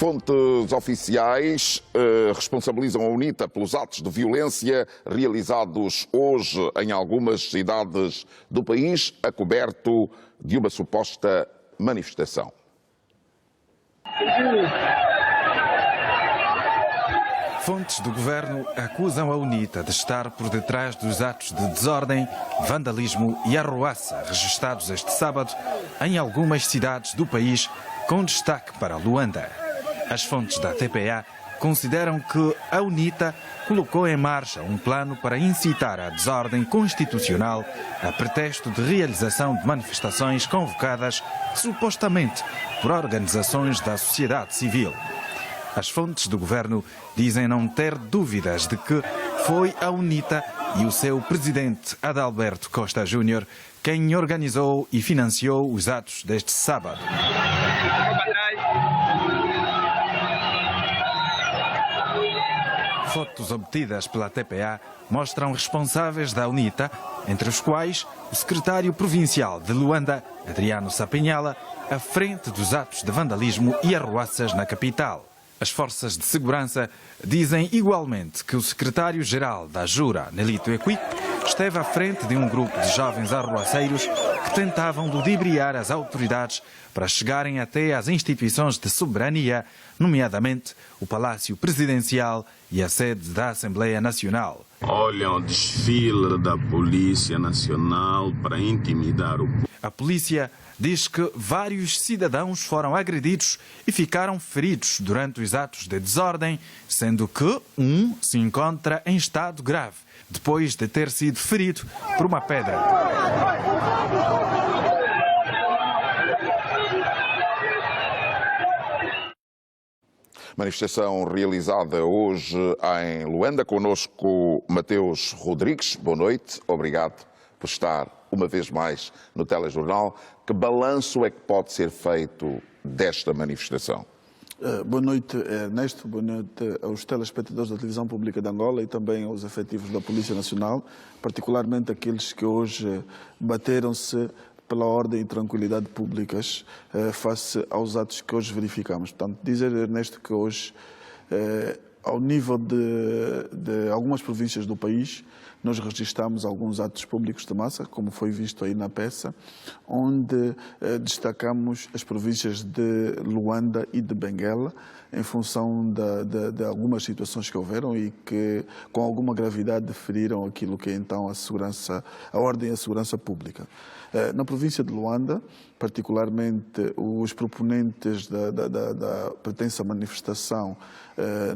Fontes oficiais responsabilizam a UNITA pelos atos de violência realizados hoje em algumas cidades do país, a coberto de uma suposta manifestação. Fontes do governo acusam a UNITA de estar por detrás dos atos de desordem, vandalismo e arruaça registrados este sábado em algumas cidades do país, com destaque para Luanda. As fontes da TPA consideram que a UNITA colocou em marcha um plano para incitar a desordem constitucional a pretexto de realização de manifestações convocadas supostamente por organizações da sociedade civil. As fontes do governo dizem não ter dúvidas de que foi a UNITA e o seu presidente Adalberto Costa Júnior quem organizou e financiou os atos deste sábado. Fotos obtidas pela TPA mostram responsáveis da UNITA, entre os quais o secretário provincial de Luanda, Adriano Sapinhala, à frente dos atos de vandalismo e arruaças na capital. As forças de segurança dizem igualmente que o secretário-geral da Jura, Nelito Equipe, esteve à frente de um grupo de jovens arruaceiros que tentavam ludibriar as autoridades para chegarem até às instituições de soberania, nomeadamente o Palácio Presidencial e a sede da Assembleia Nacional. Olham o desfile da Polícia Nacional para intimidar o povo. A polícia diz que vários cidadãos foram agredidos e ficaram feridos durante os atos de desordem, sendo que um se encontra em estado grave, depois de ter sido ferido por uma pedra. Manifestação realizada hoje em Luanda. Conosco Mateus Rodrigues. Boa noite. Obrigado por estar uma vez mais no Telejornal. Que balanço é que pode ser feito desta manifestação? Boa noite, Ernesto. Boa noite aos telespectadores da Televisão Pública de Angola e também aos efetivos da Polícia Nacional, particularmente aqueles que hoje bateram-se pela ordem e tranquilidade públicas face aos atos que hoje verificamos. Portanto, dizer, Ernesto, que hoje, ao nível de algumas províncias do país, nós registramos alguns atos públicos de massa, como foi visto aí na peça, onde destacamos as províncias de Luanda e de Benguela, em função de algumas situações que houveram e que, com alguma gravidade, feriram aquilo que é então a ordem e a segurança pública. Na província de Luanda, particularmente os proponentes da pertença à manifestação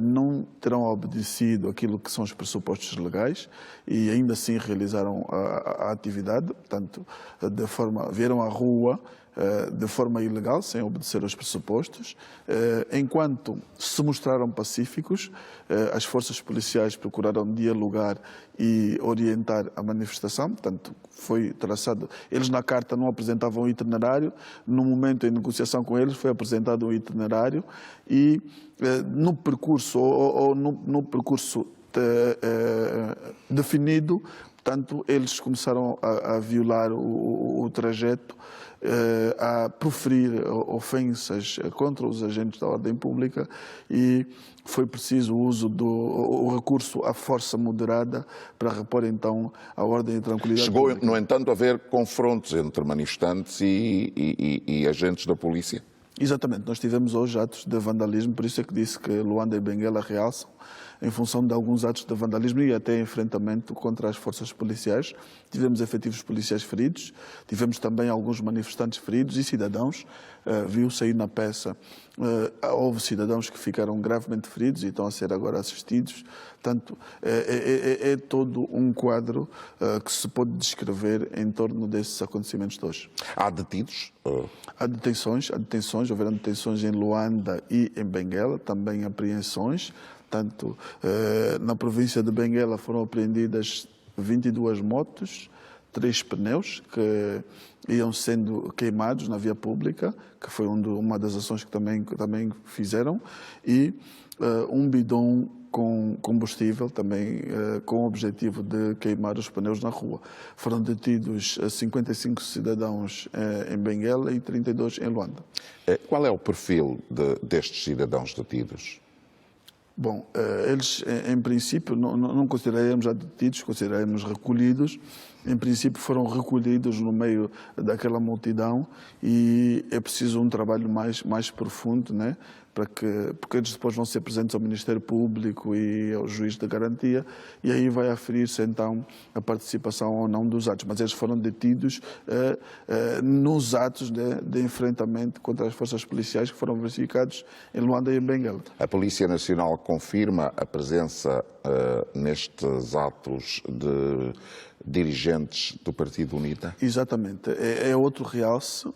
não terão obedecido aquilo que são os pressupostos legais e ainda assim realizaram a atividade, portanto, vieram à rua de forma ilegal, sem obedecer aos pressupostos. Enquanto se mostraram pacíficos, as forças policiais procuraram dialogar e orientar a manifestação, portanto, foi traçado. Eles na carta não apresentavam um itinerário, no momento em negociação com eles foi apresentado um itinerário e no percurso, no percurso definido, portanto, eles começaram a violar o trajeto, a proferir ofensas contra os agentes da ordem pública e foi preciso o uso do recurso à força moderada para repor então a ordem e a tranquilidade pública. Chegou, no entanto, a haver confrontos entre manifestantes e agentes da polícia? Exatamente, nós tivemos hoje atos de vandalismo, por isso é que disse que Luanda e Benguela realçam, em função de alguns atos de vandalismo e até enfrentamento contra as forças policiais. Tivemos efetivos policiais feridos, tivemos também alguns manifestantes feridos e cidadãos. Viu-se aí na peça, houve cidadãos que ficaram gravemente feridos e estão a ser agora assistidos. Portanto, é todo um quadro que se pode descrever em torno desses acontecimentos de hoje. Há detidos? Há detenções, houveram detenções em Luanda e em Benguela, também apreensões. Portanto, na província de Benguela foram apreendidas 22 motos, 3 pneus que iam sendo queimados na via pública, que foi uma das ações que também fizeram, e um bidão com combustível, também com o objetivo de queimar os pneus na rua. Foram detidos 55 cidadãos em Benguela e 32 em Luanda. Qual é o perfil destes cidadãos detidos? Bom, eles, em princípio, não consideramos já detidos, consideramos recolhidos. Em princípio, foram recolhidos no meio daquela multidão e é preciso um trabalho mais profundo, né? Porque eles depois vão ser presentes ao Ministério Público e ao juiz de garantia e aí vai aferir-se então a participação ou não dos atos. Mas eles foram detidos nos atos de enfrentamento contra as forças policiais que foram verificados em Luanda e em Benguela. A Polícia Nacional confirma a presença nestes atos de dirigentes do Partido UNITA? Exatamente. É outro realce.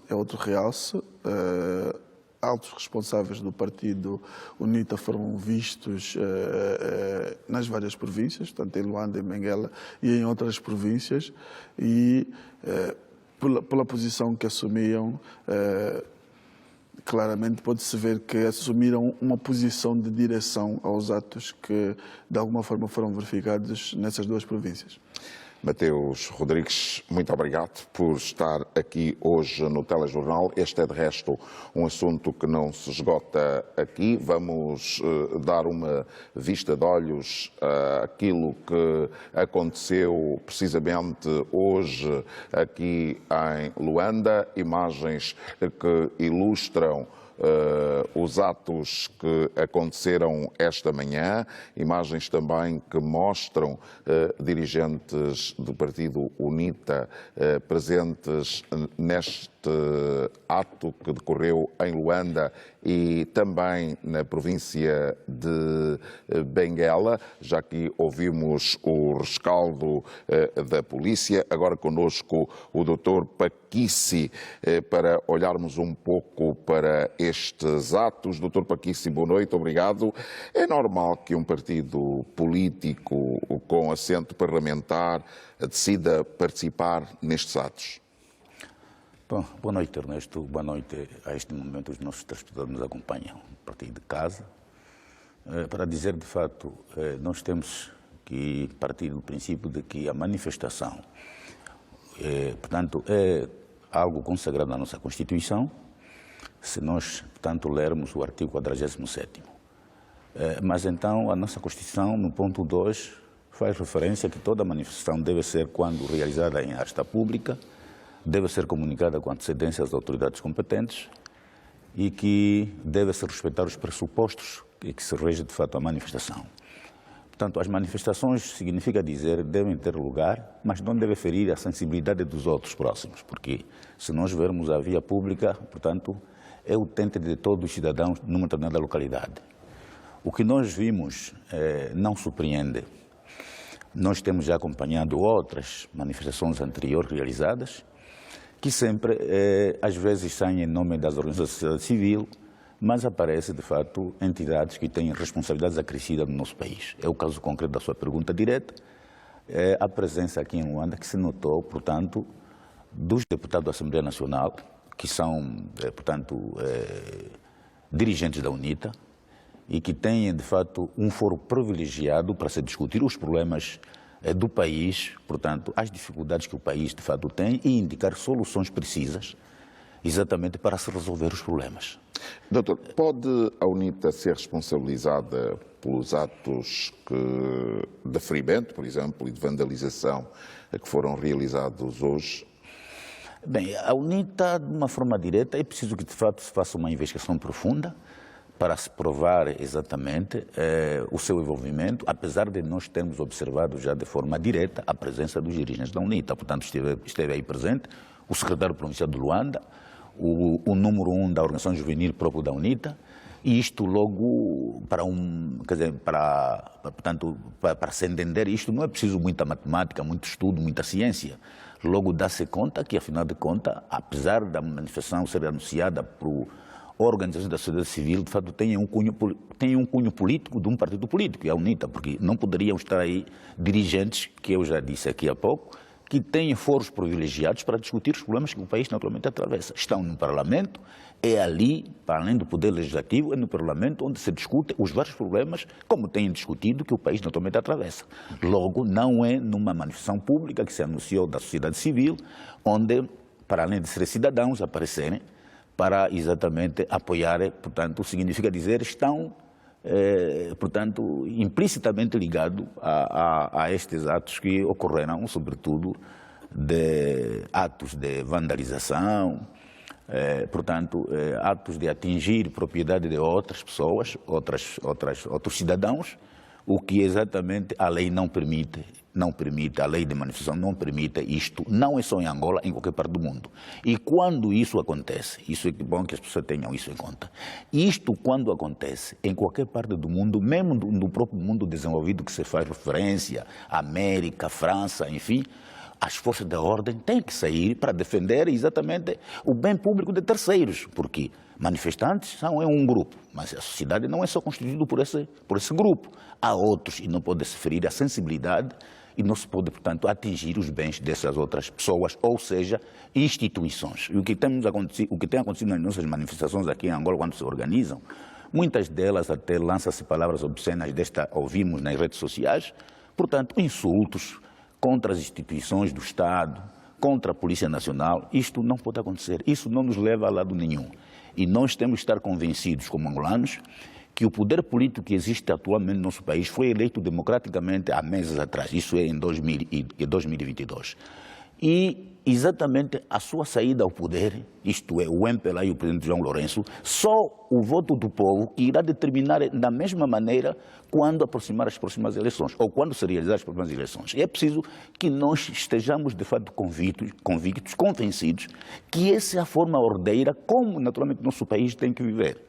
Altos responsáveis do Partido UNITA foram vistos nas várias províncias, tanto em Luanda, em Benguela e em outras províncias, e pela posição que assumiam, claramente pode-se ver que assumiram uma posição de direção aos atos que, de alguma forma, foram verificados nessas duas províncias. Mateus Rodrigues, muito obrigado por estar aqui hoje no Telejornal. Este é, de resto, um assunto que não se esgota aqui. Vamos dar uma vista de olhos àquilo que aconteceu precisamente hoje aqui em Luanda. Imagens que ilustram os atos que aconteceram esta manhã, imagens também que mostram dirigentes do Partido UNITA presentes neste ato que decorreu em Luanda e também na província de Benguela. Já que ouvimos o rescaldo da polícia, agora conosco o Dr. Paquici para olharmos um pouco para estes atos. Dr. Paquici, boa noite, obrigado. É normal que um partido político com assento parlamentar decida participar nestes atos? Bom, boa noite, Ernesto. Boa noite a este momento os nossos telespectadores nos acompanham a partir de casa. Para dizer, de fato, nós temos que partir do princípio de que a manifestação, portanto, é algo consagrado na nossa Constituição, se nós, portanto, lermos o artigo 47º. Mas então a nossa Constituição, no ponto 2, faz referência que toda manifestação deve ser, quando realizada em asta pública, deve ser comunicada com antecedência às autoridades competentes e que deve-se respeitar os pressupostos que se rege, de fato, a manifestação. Portanto, as manifestações, significa dizer, devem ter lugar, mas não deve ferir a sensibilidade dos outros próximos, porque se nós vermos a via pública, portanto, é o utente de todos os cidadãos numa determinada localidade. O que nós vimos não surpreende. Nós temos já acompanhado outras manifestações anteriores realizadas, que sempre, às vezes, saem em nome das organizações da sociedade civil, mas aparecem, de fato, entidades que têm responsabilidades acrescidas no nosso país. É o caso concreto da sua pergunta direta, a presença aqui em Luanda que se notou, portanto, dos deputados da Assembleia Nacional, que são, portanto, dirigentes da UNITA, e que têm, de fato, um foro privilegiado para se discutir os problemas do país, portanto, as dificuldades que o país, de fato, tem e indicar soluções precisas, exatamente para se resolver os problemas. Doutor, pode a UNITA ser responsabilizada pelos atos de ferimento, por exemplo, e de vandalização que foram realizados hoje? Bem, a UNITA, de uma forma direta, é preciso que, de fato, se faça uma investigação profunda para se provar exatamente o seu envolvimento, apesar de nós termos observado já de forma direta a presença dos dirigentes da UNITA. Portanto, esteve aí presente o secretário provincial de Luanda, o número 1 da organização juvenil próprio da UNITA, e isto logo para se entender isto não é preciso muita matemática, muito estudo, muita ciência. Logo dá-se conta que, afinal de contas, apesar da manifestação ser anunciada por organizações da sociedade civil, de fato, tem um cunho político de um partido político, e a UNITA, porque não poderiam estar aí dirigentes, que eu já disse aqui há pouco, que têm foros privilegiados para discutir os problemas que o país naturalmente atravessa. Estão no Parlamento, é ali, para além do Poder Legislativo, é no Parlamento onde se discute os vários problemas, como têm discutido, que o país naturalmente atravessa. Logo, não é numa manifestação pública que se anunciou da sociedade civil, onde, para além de ser cidadãos, aparecerem para exatamente apoiar, portanto, significa dizer, estão, portanto, implicitamente ligados a estes atos que ocorreram, sobretudo, de atos de vandalização, portanto, atos de atingir propriedade de outras pessoas, outros cidadãos, o que exatamente a lei não permite, a lei de manifestação não permite isto, não é só em Angola, em qualquer parte do mundo. E quando isso acontece, isso é bom que as pessoas tenham isso em conta, isto quando acontece em qualquer parte do mundo, mesmo no próprio mundo desenvolvido que se faz referência, América, França, enfim, as forças da ordem têm que sair para defender exatamente o bem público de terceiros, porque manifestantes são um grupo, mas a sociedade não é só constituída por esse grupo. Há outros e não pode-se ferir a sensibilidade e não se pode, portanto, atingir os bens dessas outras pessoas, ou seja, instituições. E o que tem acontecido nas nossas manifestações aqui em Angola, quando se organizam, muitas delas até lançam-se palavras obscenas, ouvimos nas redes sociais, portanto, insultos contra as instituições do Estado, contra a Polícia Nacional. Isto não pode acontecer, isso não nos leva a lado nenhum. E nós temos que estar convencidos, como angolanos, que o poder político que existe atualmente no nosso país foi eleito democraticamente há meses atrás, isso é em 2022. E exatamente a sua saída ao poder, isto é, o MPLA e o presidente João Lourenço, só o voto do povo que irá determinar da mesma maneira quando aproximar as próximas eleições, ou quando se realizar as próximas eleições. E é preciso que nós estejamos, de fato, convictos, convencidos, que essa é a forma ordeira como, naturalmente, o nosso país tem que viver.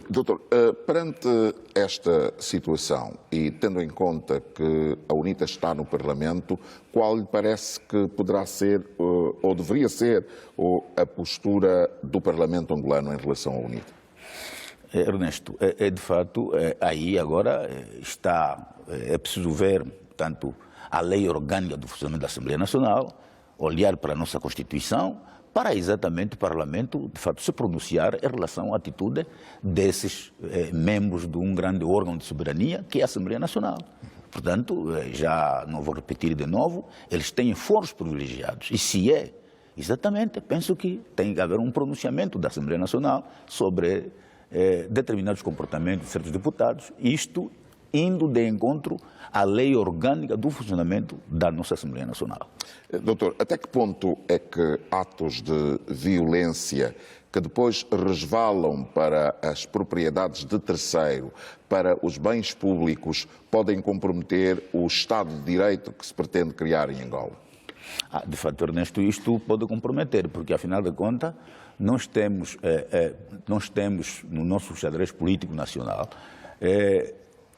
Doutor, perante esta situação e tendo em conta que a UNITA está no Parlamento, qual lhe parece que poderá ser ou deveria ser a postura do Parlamento angolano em relação à UNITA? Ernesto, de fato, aí agora é preciso ver, portanto, a lei orgânica do funcionamento da Assembleia Nacional, olhar para a nossa Constituição, para exatamente o Parlamento, de fato, se pronunciar em relação à atitude desses membros de um grande órgão de soberania, que é a Assembleia Nacional. Portanto, já não vou repetir de novo, eles têm foros privilegiados. E se é, exatamente, penso que tem que haver um pronunciamento da Assembleia Nacional sobre determinados comportamentos de certos deputados, isto indo de encontro à lei orgânica do funcionamento da nossa Assembleia Nacional. Doutor, até que ponto é que atos de violência que depois resvalam para as propriedades de terceiro, para os bens públicos, podem comprometer o Estado de Direito que se pretende criar em Angola? De fato, Ernesto, isto pode comprometer, porque, afinal de contas, nós temos no nosso xadrez político nacional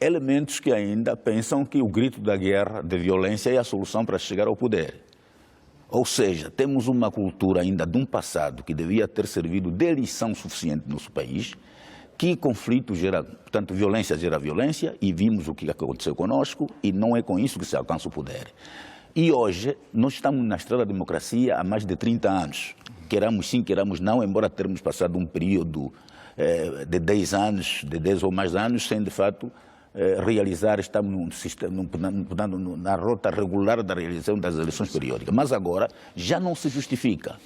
elementos que ainda pensam que o grito da guerra, de violência, é a solução para chegar ao poder. Ou seja, temos uma cultura ainda de um passado que devia ter servido de lição suficiente no nosso país, que conflito gera, portanto, violência gera violência, e vimos o que aconteceu conosco, e não é com isso que se alcança o poder. E hoje, nós estamos na estrada da democracia há mais de 30 anos. Queramos sim, queramos não, embora termos passado um período de 10 anos, de 10 ou mais anos, sem de fato realizar, estamos na rota regular da realização das eleições periódicas. Mas agora já não se justifica.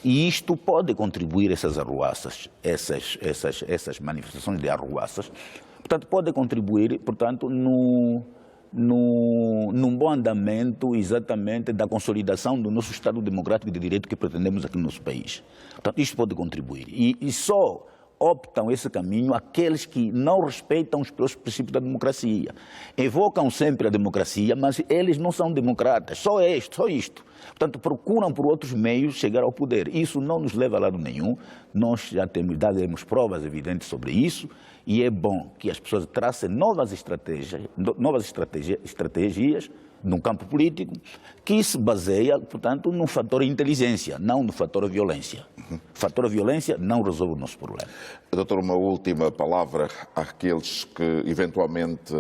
E isto pode contribuir, essas arruaças, essas manifestações de arruaças, portanto, pode contribuir, portanto, num bom andamento exatamente da consolidação do nosso Estado democrático de direito que pretendemos aqui no nosso país. Portanto, isto pode contribuir. E só optam esse caminho aqueles que não respeitam os princípios da democracia. Evocam sempre a democracia, mas eles não são democratas, só isto. Portanto, procuram por outros meios chegar ao poder. Isso não nos leva a lado nenhum, nós já demos provas evidentes sobre isso, e é bom que as pessoas tracem novas estratégias num campo político que se baseia, portanto, no fator inteligência, não no fator violência. O fator violência não resolve o nosso problema. Doutor, uma última palavra àqueles que eventualmente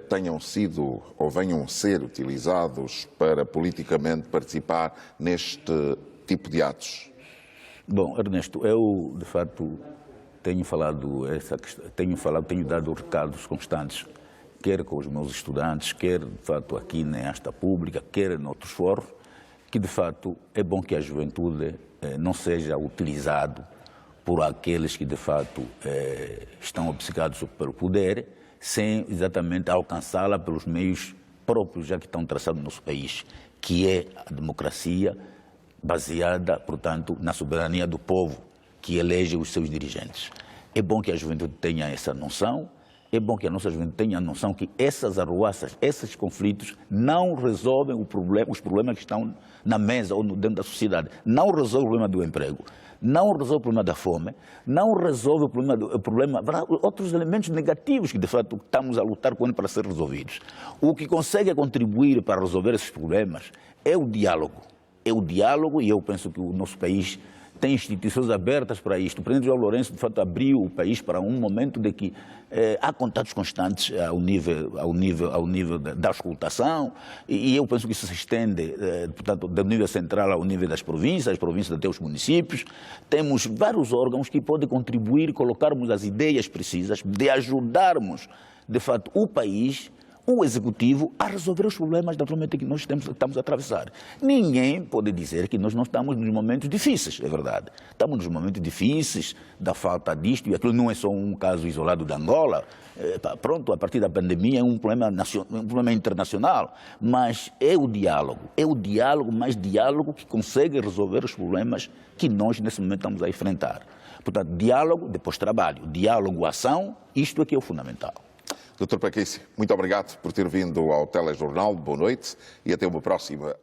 tenham sido ou venham a ser utilizados para politicamente participar neste tipo de atos. Bom, Ernesto, eu de facto tenho dado recados constantes, quer com os meus estudantes, quer de facto aqui nesta pública, quer em outros fóruns, que de facto é bom que a juventude não seja utilizado por aqueles que de facto estão obcecados pelo poder, sem exatamente alcançá-la pelos meios próprios já que estão traçados no nosso país, que é a democracia baseada, portanto, na soberania do povo, que elege os seus dirigentes. É bom que a juventude tenha essa noção, é bom que a nossa juventude tenha a noção que essas arruaças, esses conflitos não resolvem os problemas que estão na mesa ou dentro da sociedade. Não resolve o problema do emprego, não resolve o problema da fome, não resolve o problema outros elementos negativos que de fato estamos a lutar com para ser resolvidos. O que consegue contribuir para resolver esses problemas é o diálogo. É o diálogo, e eu penso que o nosso país tem instituições abertas para isto. O presidente João Lourenço, de fato, abriu o país para um momento de que há contatos constantes ao nível da auscultação, e eu penso que isso se estende, portanto, do nível central ao nível das províncias até os municípios. Temos vários órgãos que podem contribuir, colocarmos as ideias precisas de ajudarmos, de fato, o país, o executivo, a resolver os problemas naturalmente que nós estamos a atravessar. Ninguém pode dizer que nós não estamos nos momentos difíceis, é verdade. Estamos nos momentos difíceis da falta disto, e aquilo não é só um caso isolado da Angola. Pronto, a partir da pandemia é um problema internacional, mas é o diálogo, mais diálogo que consegue resolver os problemas que nós nesse momento estamos a enfrentar. Portanto, diálogo, depois trabalho, diálogo, ação, isto é que é o fundamental. Dr. Paquice, muito obrigado por ter vindo ao Telejornal. Boa noite e até uma próxima.